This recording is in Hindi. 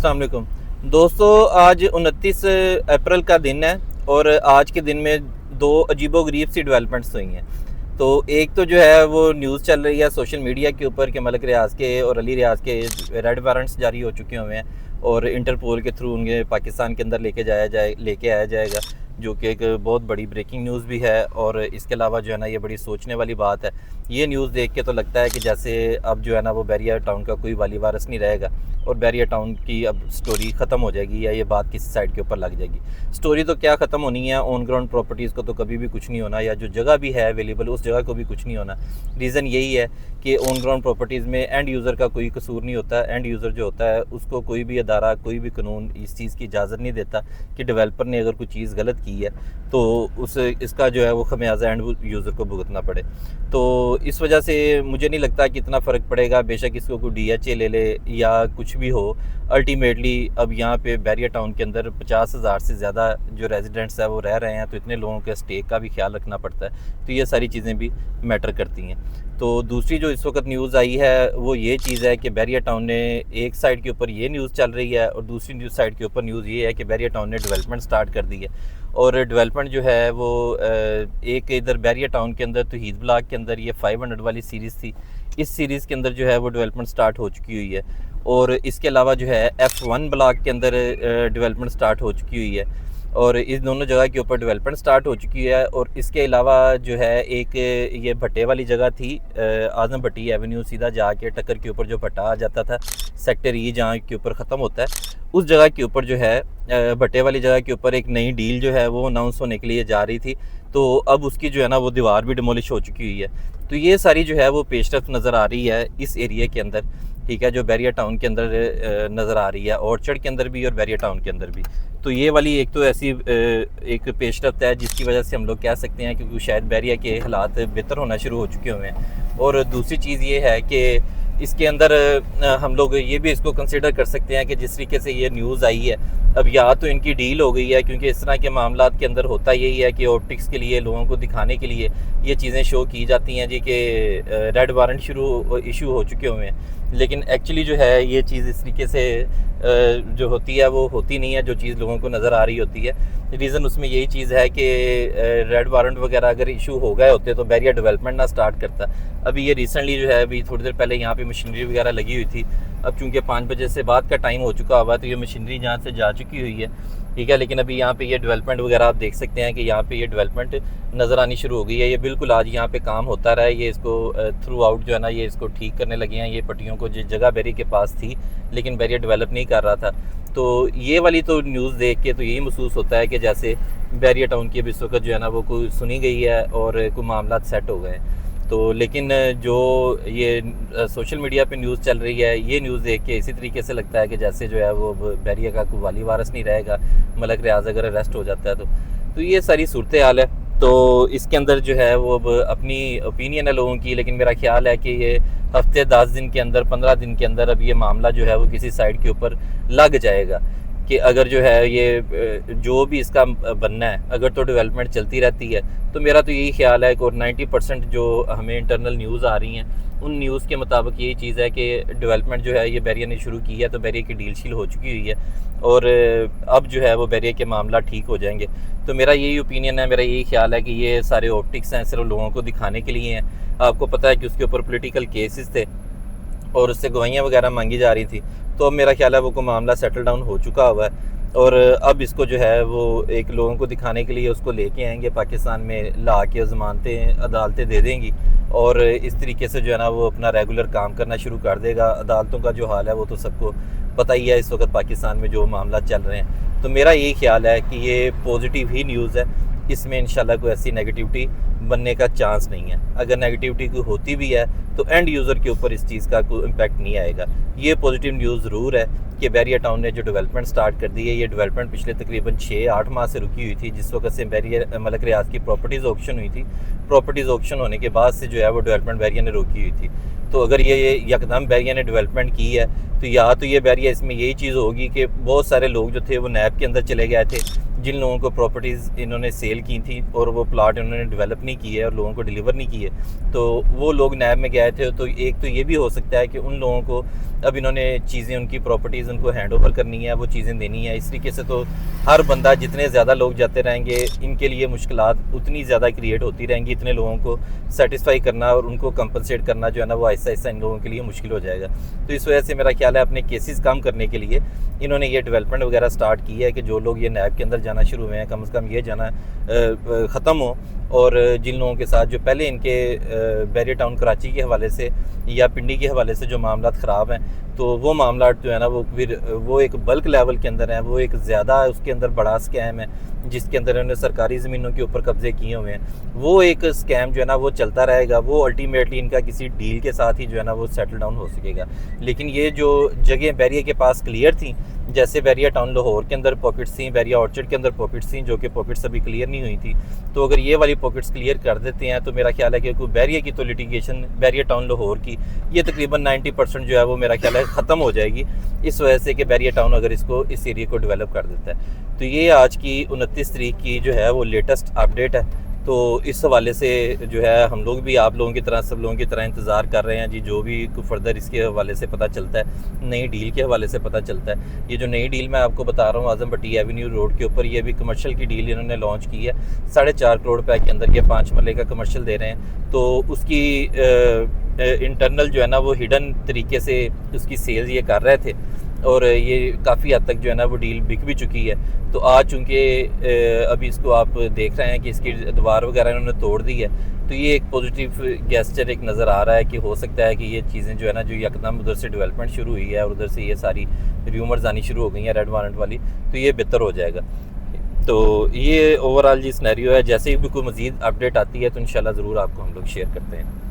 अस्सलाम वालेकुम दोस्तों। आज 29 अप्रैल का दिन है और आज के दिन में दो अजीबोगरीब सी डेवलपमेंट्स हुई हैं। तो एक तो जो है वो न्यूज़ चल रही है सोशल मीडिया के ऊपर कि मलक रियाज के और अली रियाज के रेड वारंट्स जारी हो चुके हुए हैं और इंटरपोल के थ्रू उन्हें पाकिस्तान के अंदर लेके आया जाएगा, जो कि एक बहुत बड़ी ब्रेकिंग न्यूज़ भी है। और इसके अलावा जो है ना, ये बड़ी सोचने वाली बात है। ये न्यूज़ देख के तो लगता है कि जैसे अब जो है ना वो बैरिया टाउन का कोई वाली वारस नहीं रहेगा और बैरिया टाउन की अब स्टोरी ख़त्म हो जाएगी या ये बात किसी साइड के ऊपर लग जाएगी। स्टोरी तो क्या ख़त्म होनी है, ऑन ग्राउंड प्रॉपर्टीज़ को तो कभी भी कुछ नहीं होना, या जो जगह भी है अवेलेबल उस जगह को भी कुछ नहीं होना। रीज़न यही है कि ऑन ग्राउंड प्रॉपर्टीज़ में एंड यूज़र का कोई कसूर नहीं होता। एंड यूज़र जो होता है उसको कोई भी अदारा, कोई भी कानून इस चीज़ की इजाज़त नहीं देता कि डेवलपर ने अगर कोई चीज़ गलत की है तो इसका जो है वो खमियाजा एंड यूज़र को भुगतना पड़े। तो इस वजह से मुझे नहीं लगता कि इतना फ़र्क पड़ेगा, बेशक इसको कोई DHA ले ले या कुछ भी हो। अल्टीमेटली अब यहाँ पे बैरिया टाउन के अंदर 50,000 से ज़्यादा जो रेजिडेंट्स है वो रह रहे हैं, तो इतने लोगों के स्टेक का भी ख्याल रखना पड़ता है। तो ये सारी चीज़ें भी मैटर करती हैं। तो दूसरी जो इस वक्त न्यूज़ आई है वो ये चीज़ है कि बैरिया टाउन ने एक साइड के ऊपर ये न्यूज़ चल रही है और दूसरी न्यूज़ साइड के ऊपर न्यूज़ ये है कि बैरिया टाउन ने डेवलपमेंट स्टार्ट कर दी है। और डेवलपमेंट जो है वो एक इधर बैरिया टाउन के अंदर तौहीद ब्लॉक के अंदर ये 500 वाली सीरीज़ थी, इस सीरीज़ के अंदर जो है वो डेवलपमेंट स्टार्ट हो चुकी हुई है। और इसके अलावा जो है F1 ब्लॉक के अंदर डेवलपमेंट स्टार्ट हो चुकी हुई है और इस दोनों जगह के ऊपर डेवलपमेंट स्टार्ट हो चुकी है। और इसके अलावा जो है एक ये भट्टे वाली जगह थी, आज़म भट्टी एवेन्यू सीधा जाके टक्कर के ऊपर जो भट्टा आ जाता था, सेक्टर E जहाँ के ऊपर ख़त्म होता है, उस जगह के ऊपर जो है भट्टे वाली जगह के ऊपर एक नई डील जो है वो अनाउंस होने के लिए जा रही थी। तो अब उसकी जो है ना वो दीवार भी डिमोलिश हो चुकी हुई है। तो ये सारी जो है वो पेशरफ्त नज़र आ रही है इस एरिया के अंदर, ठीक है, जो बैरिया टाउन के अंदर नज़र आ रही है, ऑर्चर्ड के अंदर भी और बैरिया टाउन के अंदर भी। तो ये वाली एक तो ऐसी एक पेशरफ्त है जिसकी वजह से हम लोग कह सकते हैं क्योंकि शायद बैरिया के हालात बेहतर होना शुरू हो चुके हुए हैं। और दूसरी चीज़ ये है कि इसके अंदर हम लोग ये भी इसको कंसिडर कर सकते हैं कि जिस तरीके से ये न्यूज़ आई है, अब या तो इनकी डील हो गई है, क्योंकि इस तरह के मामलात के अंदर होता यही है कि ऑप्टिक्स के लिए लोगों को दिखाने के लिए ये चीज़ें शो की जाती हैं जी कि रेड वारंट इशू हो चुके हुए हैं, लेकिन एक्चुअली जो है ये चीज़ इस तरीके से जो होती है वो होती नहीं है, जो चीज़ लोगों को नज़र आ रही होती है। रीज़न उसमें यही चीज़ है कि रेड वारंट वगैरह अगर इशू हो गए होते तो बैरिया डेवलपमेंट ना स्टार्ट करता। अभी ये रिसेंटली जो है अभी थोड़ी देर पहले यहाँ पे मशीनरी वगैरह लगी हुई थी। अब चूँकि 5 बजे से बाद का टाइम हो चुका हुआ तो ये मशीनरी यहाँ से जा चुकी हुई है, ठीक है। लेकिन अभी यहाँ पे ये डेवलपमेंट वगैरह आप देख सकते हैं कि यहाँ पे ये डेवलपमेंट नज़र आनी शुरू हो गई है। ये बिल्कुल आज यहाँ पे काम होता रहा है, ये इसको थ्रू आउट जो है ना ये इसको ठीक करने लगे हैं, ये पट्टियों को जिस जगह बैरिया के पास थी लेकिन बैरिया डेवलप नहीं कर रहा था। तो ये वाली तो न्यूज़ देख के तो यही महसूस होता है कि जैसे बैरिया टाउन की अभी इस वक्त जो है ना वो कोई सुनी गई है और कोई मामला सेट हो गए। तो लेकिन जो ये सोशल मीडिया पे न्यूज़ चल रही है, ये न्यूज़ देख के इसी तरीके से लगता है कि जैसे जो है वो बैरिया का कोई वाली वारस नहीं रहेगा, मलक रियाज अगर अरेस्ट हो जाता है तो ये सारी सूरत हाल है। तो इसके अंदर जो है वो अब अपनी ओपिनियन है लोगों की, लेकिन मेरा ख्याल है कि ये हफ्ते 10 दिन के अंदर 15 दिन के अंदर अब ये मामला जो है वो किसी साइड के ऊपर लग जाएगा कि अगर जो है ये जो भी इसका बनना है, अगर तो डेवलपमेंट चलती रहती है तो मेरा तो यही ख्याल है कि और 90% जो हमें इंटरनल न्यूज़ आ रही हैं उन न्यूज़ के मुताबिक यही चीज़ है कि डेवलपमेंट जो है ये बैरिया ने शुरू की है, तो बैरिया की डील शील हो चुकी हुई है और अब जो है वो बैरिया के मामला ठीक हो जाएंगे। तो मेरा यही ओपिनियन है, मेरा यही ख्याल है कि ये सारे ऑप्टिक्स हैं सिर्फ लोगों को दिखाने के लिए हैं। आपको पता है कि उसके ऊपर पोलिटिकल केसेस थे और उससे गवाहियाँ वगैरह मांगी जा रही थी। तो अब मेरा ख्याल है वो को मामला सेटल डाउन हो चुका हुआ है और अब इसको जो है वो एक लोगों को दिखाने के लिए उसको लेके आएंगे पाकिस्तान में, ला के ज़मानतें अदालतें दे देंगी और इस तरीके से जो है ना वो अपना रेगुलर काम करना शुरू कर देगा। अदालतों का जो हाल है वो तो सबको पता ही है इस वक्त पाकिस्तान में जो मामला चल रहे हैं। तो मेरा यही ख्याल है कि ये पॉजिटिव ही न्यूज़ है, इसमें इंशाल्लाह कोई ऐसी नेगेटिविटी बनने का चांस नहीं है। अगर नेगेटिविटी कोई होती भी है तो एंड यूज़र के ऊपर इस चीज़ का कोई इम्पैक्ट नहीं आएगा। ये पॉजिटिव न्यूज़ ज़रूर है कि बैरिया टाउन ने जो डेवलपमेंट स्टार्ट कर दी है, ये डेवलपमेंट पिछले तकरीबन 6-8 माह से रुकी हुई थी, जिस वक्त से बैरिया मलक रियाज की प्रॉपर्टीज़ ऑक्शन हुई थी। प्रॉपर्टीज़ ऑक्शन होने के बाद से जो है वो डेवलपमेंट बैरिया ने रोकी हुई थी। तो अगर ये यकदम बैरिया ने डेवलपमेंट की है तो या तो ये बैरिया इसमें यही चीज़ होगी कि बहुत सारे लोग जो थे वो नैब के अंदर चले गए थे, जिन लोगों को प्रॉपर्टीज़ इन्होंने सेल की थी और वो प्लाट इन्होंने डेवलप नहीं किए और लोगों को डिलीवर नहीं किए, तो वो लोग नैब में गए थे। तो एक तो ये भी हो सकता है कि उन लोगों को अब इन्होंने चीज़ें, उनकी प्रॉपर्टीज़ उनको हैंड ओवर करनी है, वो चीज़ें देनी है। इस तरीके से तो हर बंदा, जितने ज़्यादा लोग जाते रहेंगे, इनके लिए मुश्किलात उतनी ज़्यादा क्रिएट होती रहेंगी। इतने लोगों को सेटिस्फाई करना और उनको कंपनसेट करना जो है ना, वो आहिस्ता आहिस्ता इन लोगों के लिए मुश्किल हो जाएगा। तो इस वजह से मेरा ख्याल है अपने केसेस कम करने के लिए इन्होंने ये डेवलपमेंट वगैरह स्टार्ट की है कि जो लोग ये नैब के अंदर जाना शुरू हुए हैं, कम से कम ये जाना ख़त्म हो। और जिन लोगों के साथ जो पहले इनके बैरियर टाउन कराची के हवाले से या पिंडी के हवाले से जो मामला ख़राब हैं, तो वो मामला जो है ना, वो फिर वो एक बल्क लेवल के अंदर है, वो एक ज़्यादा उसके अंदर बड़ा स्कैम है जिसके अंदर इन्होंने सरकारी ज़मीनों के ऊपर कब्जे किए हुए हैं। वो एक स्कैम जो है ना, वो चलता रहेगा। वो अल्टीमेटली इनका किसी डील के साथ ही जो है ना, वो सेटल डाउन हो सकेगा। लेकिन ये जो जगह बैरियर के पास क्लियर थी, जैसे बैरियर टाउन लाहौर के अंदर पॉकेट्स थी, बैरियर ऑर्चर्ड के अंदर पॉकेट्स थी, जो कि पॉकेट्स अभी क्लियर नहीं हुई थी, तो अगर ये वाली पॉकेट्स क्लियर कर देते हैं तो मेरा ख्याल है कि कोई बैरियर की तो लिटिगेशन बैरियर टाउन लाहौर की ये तकरीबन 90% जो है वो मेरा ख्याल है ख़त्म हो जाएगी, इस वजह से कि बैरियर टाउन अगर इसको, इस एरिया को डेवलप कर देता है। तो ये आज की 29 तारीख की जो है वो लेटेस्ट अपडेट है। तो इस हवाले से जो है हम लोग भी आप लोगों की तरह, सब लोगों की तरह इंतज़ार कर रहे हैं जी, जो भी फर्दर इसके हवाले से पता चलता है, नई डील के हवाले से पता चलता है। ये जो नई डील मैं आपको बता रहा हूँ आज़म भट्टी एवेन्यू रोड के ऊपर, ये भी कमर्शियल की डील इन्होंने लॉन्च की है। 4.5 करोड़ रुपए के अंदर ये 5 मरले का कमर्शियल दे रहे हैं। तो उसकी इंटरनल जो है ना, वो हिडन तरीके से उसकी सेल्स ये कर रहे थे और ये काफ़ी हद तक जो है ना, वो डील बिक भी चुकी है। तो आज चूँकि अभी इसको आप देख रहे हैं कि इसकी दीवार वगैरह इन्होंने तोड़ दी है, तो ये एक पॉजिटिव गेस्चर एक नज़र आ रहा है कि हो सकता है कि ये चीज़ें जो है ना, जो यकदम उधर से डेवलपमेंट शुरू हुई है और उधर से ये सारी र्यूमर्स आनी शुरू हो गई हैं रेड वारंट वाली, तो ये बेहतर हो जाएगा। तो ये ओवरऑल जी सिनेरियो है। जैसे ही भी कोई मज़ीद अपडेट आती है तो इंशाल्लाह ज़रूर आपको हम लोग शेयर करते हैं।